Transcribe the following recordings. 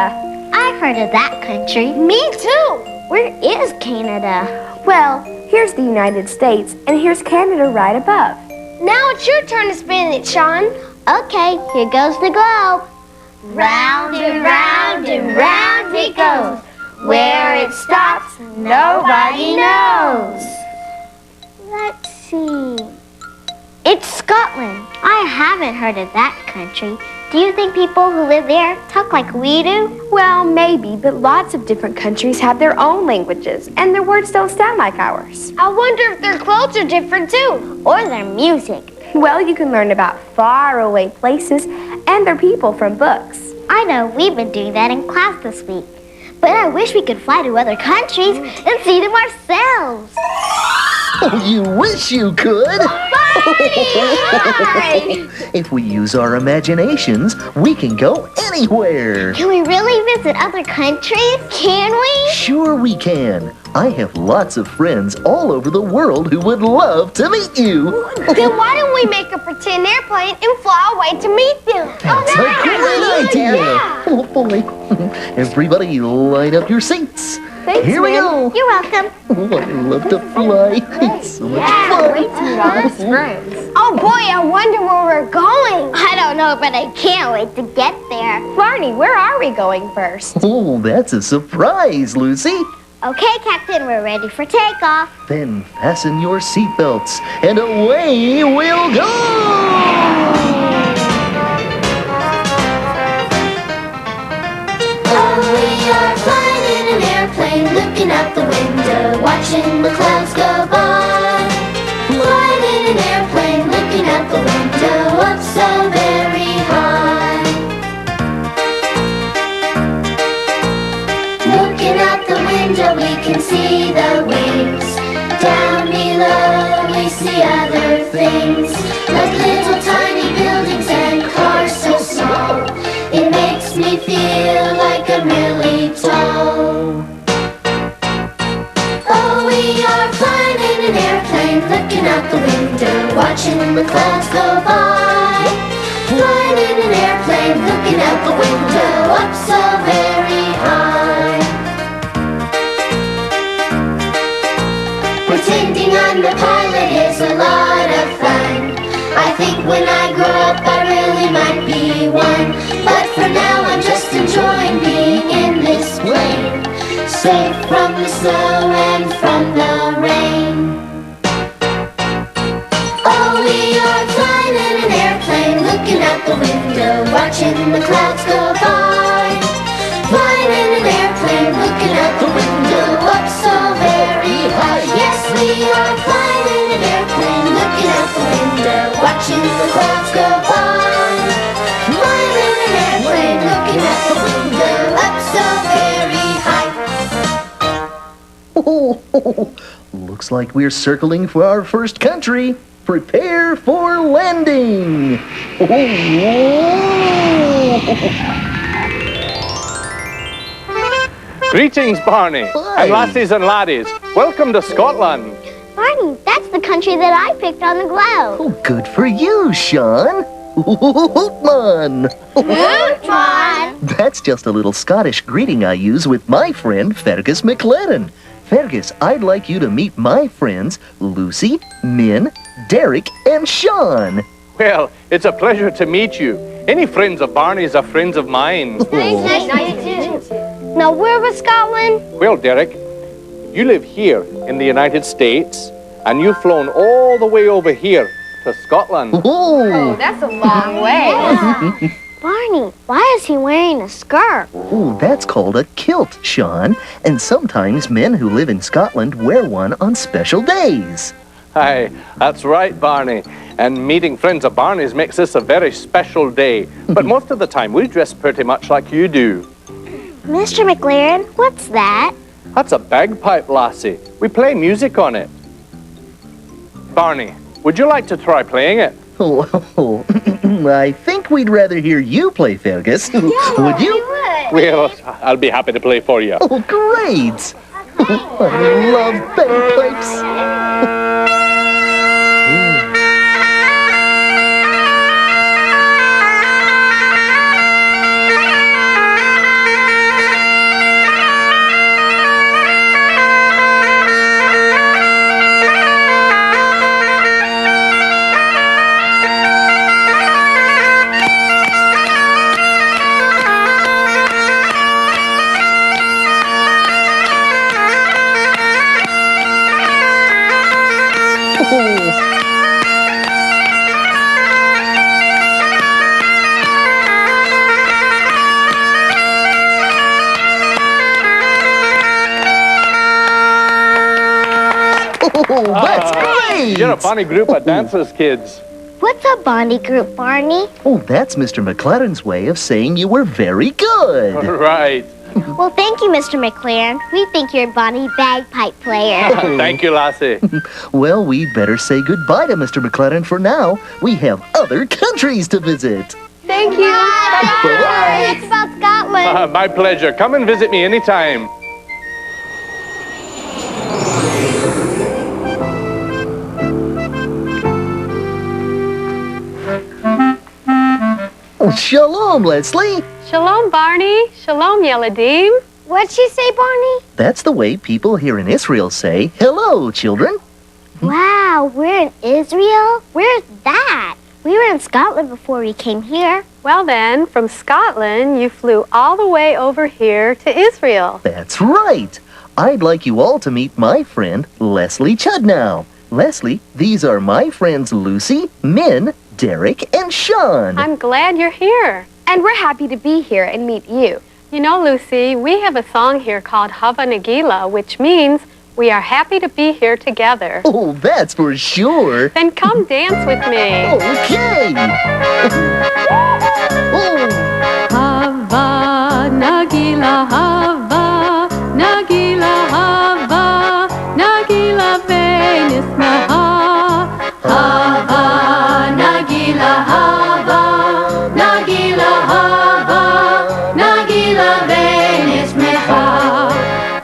Canada. I've heard of that country. Me too. Where is Canada? Well, here's the United States, and here's Canada right above. Now it's your turn to spin it, Shawn. Okay, here goes the globe. Round and round it goes. Where it stops, nobody knows. Let's see. It's Scotland. I haven't heard of that country. Do you think people who live there talk like we do? Well, maybe, but lots of different countries have their own languages, and their words don't sound like ours. I wonder if their clothes are different too. Or their music. Well, you can learn about faraway places and their people from books. I know, we've been doing that in class this week. But I wish we could fly to other countries and see them ourselves. Oh, you wish you could. If we use our imaginations, we can go anywhere. Can we really visit other countries? Can we? Sure we can. I have lots of friends all over the world who would love to meet you. Then why don't we make a pretend airplane and fly away to meet them? That's a great idea. Yeah. Oh, boy. Everybody line up your seats. Thanks, Here we Min. go. You're welcome. Oh, I love to fly. It's so much fun. Great to meet all his friends. Oh boy, I wonder where we're going. I don't know, but I can't wait to get there. Barney, where are we going first? Oh, that's a surprise, Lucy. Okay, Captain, we're ready for takeoff. Then fasten your seatbelts, and away we'll go! Oh, we are flying in an airplane, looking out the window, watching the clouds go by. Flying in an airplane, looking out the window, up so very high. Looking out the window, we can see the wings. Down below, we see other things, like little tiny buildings and cars so small. It makes me feel like I'm really tall. Oh, we are flying in an airplane, looking out the window, watching the clouds go by. Flying in an airplane, looking out the window, up so very high. Pretending I'm the pilot is a lot of fun. I think when I grow up I really might be one. But for now I'm just enjoying being in this plane, safe from the snow and from the rain. Oh, we are flying in an airplane, looking out the window, watching the clouds go by. Flying in an airplane, looking out the window, up so very high. Yes, we are flying in an airplane, looking out the window, watching the clouds go by. Flying in an airplane, looking out the window, up so very high. Oh, looks like we're circling for our first country. Prepare for landing. Greetings, Barney, Hi. and lassies and laddies. Welcome to Scotland. Barney, that's the country that I picked on the globe. Oh, good for you, Shawn. Hootman. John. That's just a little Scottish greeting I use with my friend Fergus McLaren. Fergus, I'd like you to meet my friends Lucy, Min, Derek, and Shawn. Well, it's a pleasure to meet you. Any friends of Barney's are friends of mine. Now where was Scotland? Well, Derek, you live here in the United States, and you've flown all the way over here to Scotland. Oh, That's a long way. Barney, why is he wearing a skirt? oh, that's called a kilt, Shawn. And sometimes men who live in Scotland wear one on special days. Aye, that's right, Barney. And meeting friends of Barney's makes this a very special day. But most of the time, we dress pretty much like you do. Mr. McLaren, what's that? That's a bagpipe, lassie. We play music on it. Barney, would you like to try playing it? Oh, I think we'd rather hear you play, Fergus. Would you? Well, I'll be happy to play for you. Oh, great! I love bagpipes. Oh, that's great! You're a funny group of dancers, kids. What's a Barney group, Barney? Oh, that's Mr. McLaren's way of saying you were very good. Right. Well, thank you, Mr. McLaren. We think you're a Barney bagpipe player. Thank you, Lassie. Well, we'd better say goodbye to Mr. McLaren for now. We have other countries to visit. Thank you. Bye-bye. It's about Scotland. My pleasure. Come and visit me anytime. Oh, shalom, Leslie. Shalom, Barney. Shalom, Yeladim. What'd she say, Barney? That's the way people here in Israel say, hello, children. Wow, we're in Israel? Where's that? We were in Scotland before we came here. Well then, from Scotland, you flew all the way over here to Israel. That's right. I'd like you all to meet my friend, Leslie Chudnow. Leslie, these are my friends Lucy, Min, Derek, and Shawn. I'm glad you're here. And we're happy to be here and meet you. You know, Lucy, we have a song here called Hava Nagila, which means we are happy to be here together. Oh, that's for sure. Then come dance with me. Okay. Oh. Hava Nagila, Hava Nagila, Hava Nagila Venisnaha. Hava Nagila, Hava Nagila, Hava Nagila Venismeha.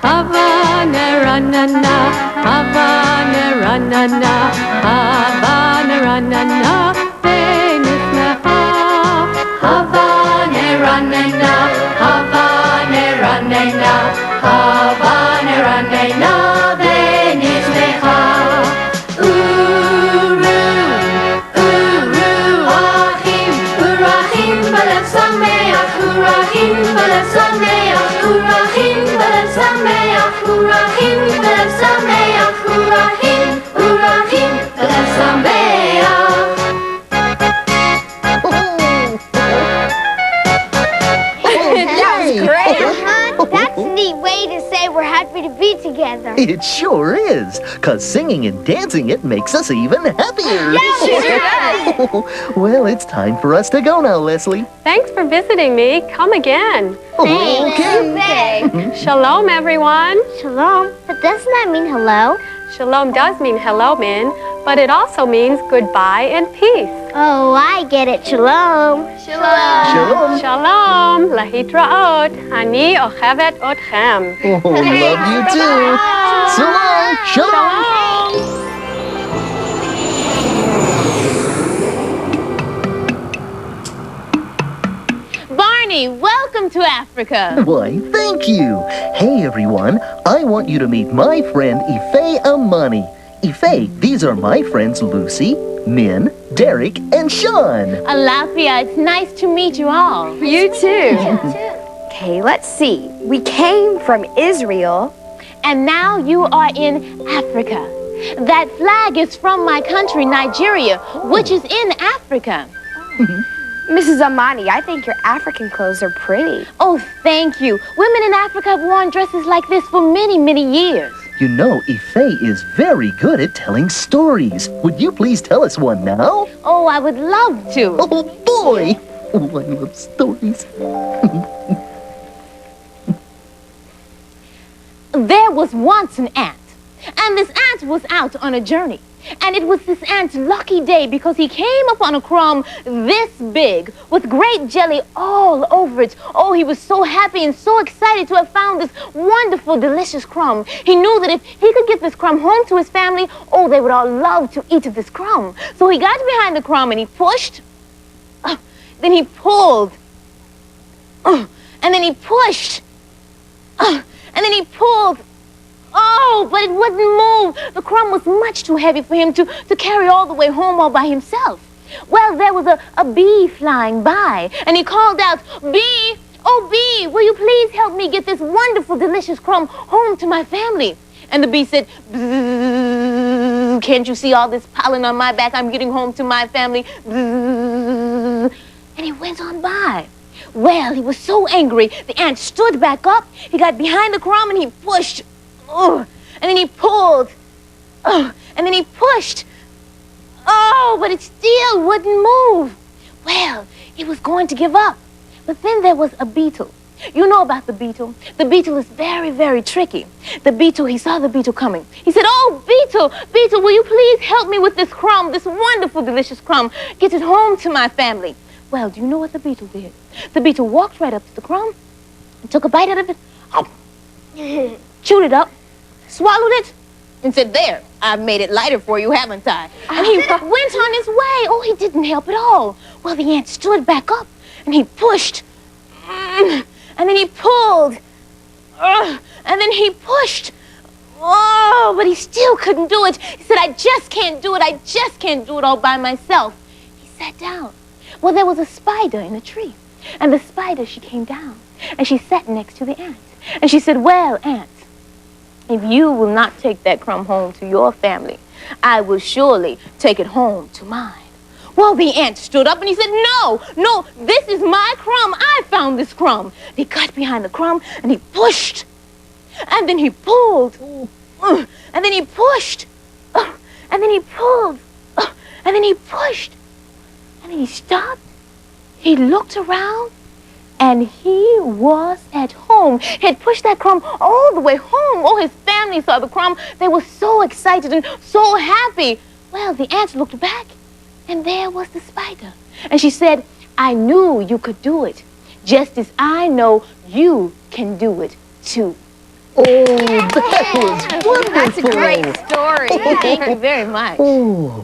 Hava Naranana, Hava Naranana, Hava Naranana Venismeha. Hava Naranana, Hava Naranana, Hava Naranana Venismeha. That's a neat way to say we're happy to be together. It sure is, 'cause singing and dancing it makes us even happier. Well, it's time for us to go now, Leslie. Thanks for visiting me. Come again. Okay. Shalom, everyone. Shalom. But doesn't that mean hello? Shalom does mean hello, Min, but it also means goodbye and peace. Oh, I get it. Shalom. Shalom. Shalom, lahitraot. Ani ochevet otchem. Oh, love you too. So long. Shalom. Shalom. Barney, welcome to Africa. Why, thank you. Hey, everyone. I want you to meet my friend Ife Amani. Ife, these are my friends Lucy, Min, Derek, and Shawn. Alafia, it's nice to meet you all. You too. Okay, let's see. We came from Israel. And now you are in Africa. That flag is from my country, Nigeria, which is in Africa. Mrs. Amani, I think your African clothes are pretty. Oh, thank you. Women in Africa have worn dresses like this for many, many years. You know, Ife is very good at telling stories. Would you please tell us one now? Oh, I would love to. Oh, boy. Oh, I love stories. There was once an ant, and this ant was out on a journey. And it was this ant's lucky day because he came upon a crumb this big with grape jelly all over it. Oh, he was so happy and so excited to have found this wonderful, delicious crumb. He knew that if he could get this crumb home to his family, oh, they would all love to eat of this crumb. So he got behind the crumb and he pushed, then he pulled, and then he pushed, and then he pulled. Oh, but it wouldn't move. The crumb was much too heavy for him to carry all the way home all by himself. Well, there was a bee flying by, and he called out, "Bee, oh bee, will you please help me get this wonderful, delicious crumb home to my family?" And the bee said, "Bzzz, can't you see all this pollen on my back? I'm getting home to my family." Bzzz. And he went on by. Well, he was so angry, the ant stood back up, he got behind the crumb, and he pushed. And then he pulled, And then he pushed. Oh, but it still wouldn't move. Well, he was going to give up. But then there was a beetle. You know about the beetle. The beetle is very, very tricky. The beetle, he saw the beetle coming. He said, "Oh, beetle, beetle, will you please help me with this crumb, this wonderful, delicious crumb? Get it home to my family." Well, do you know what the beetle did? The beetle walked right up to the crumb and took a bite out of it, chewed it up, swallowed it, and said, "There, I've made it lighter for you, haven't I?" And he went on his way. Oh, he didn't help at all. Well, the ant stood back up, and he pushed, and then he pulled, and then he pushed. Oh, but he still couldn't do it. He said, "I just can't do it. I just can't do it all by myself." He sat down. Well, there was a spider in a tree, and the spider, she came down, and she sat next to the ant, and she said, "Well, ant, if you will not take that crumb home to your family, I will surely take it home to mine." Well, the ant stood up and he said, "No, no, this is my crumb. I found this crumb." He got behind the crumb and he pushed. And then he pulled. And then he pushed. And then he pulled. And then he pushed. And then he stopped. He looked around. And he was at home. He had pushed that crumb all the way home. Oh, his family saw the crumb. They were so excited and so happy. Well, the ant looked back, and there was the spider. And she said, "I knew you could do it, just as I know you can do it, too." Oh, that was wonderful. That's a great story. Thank you very much. Oh,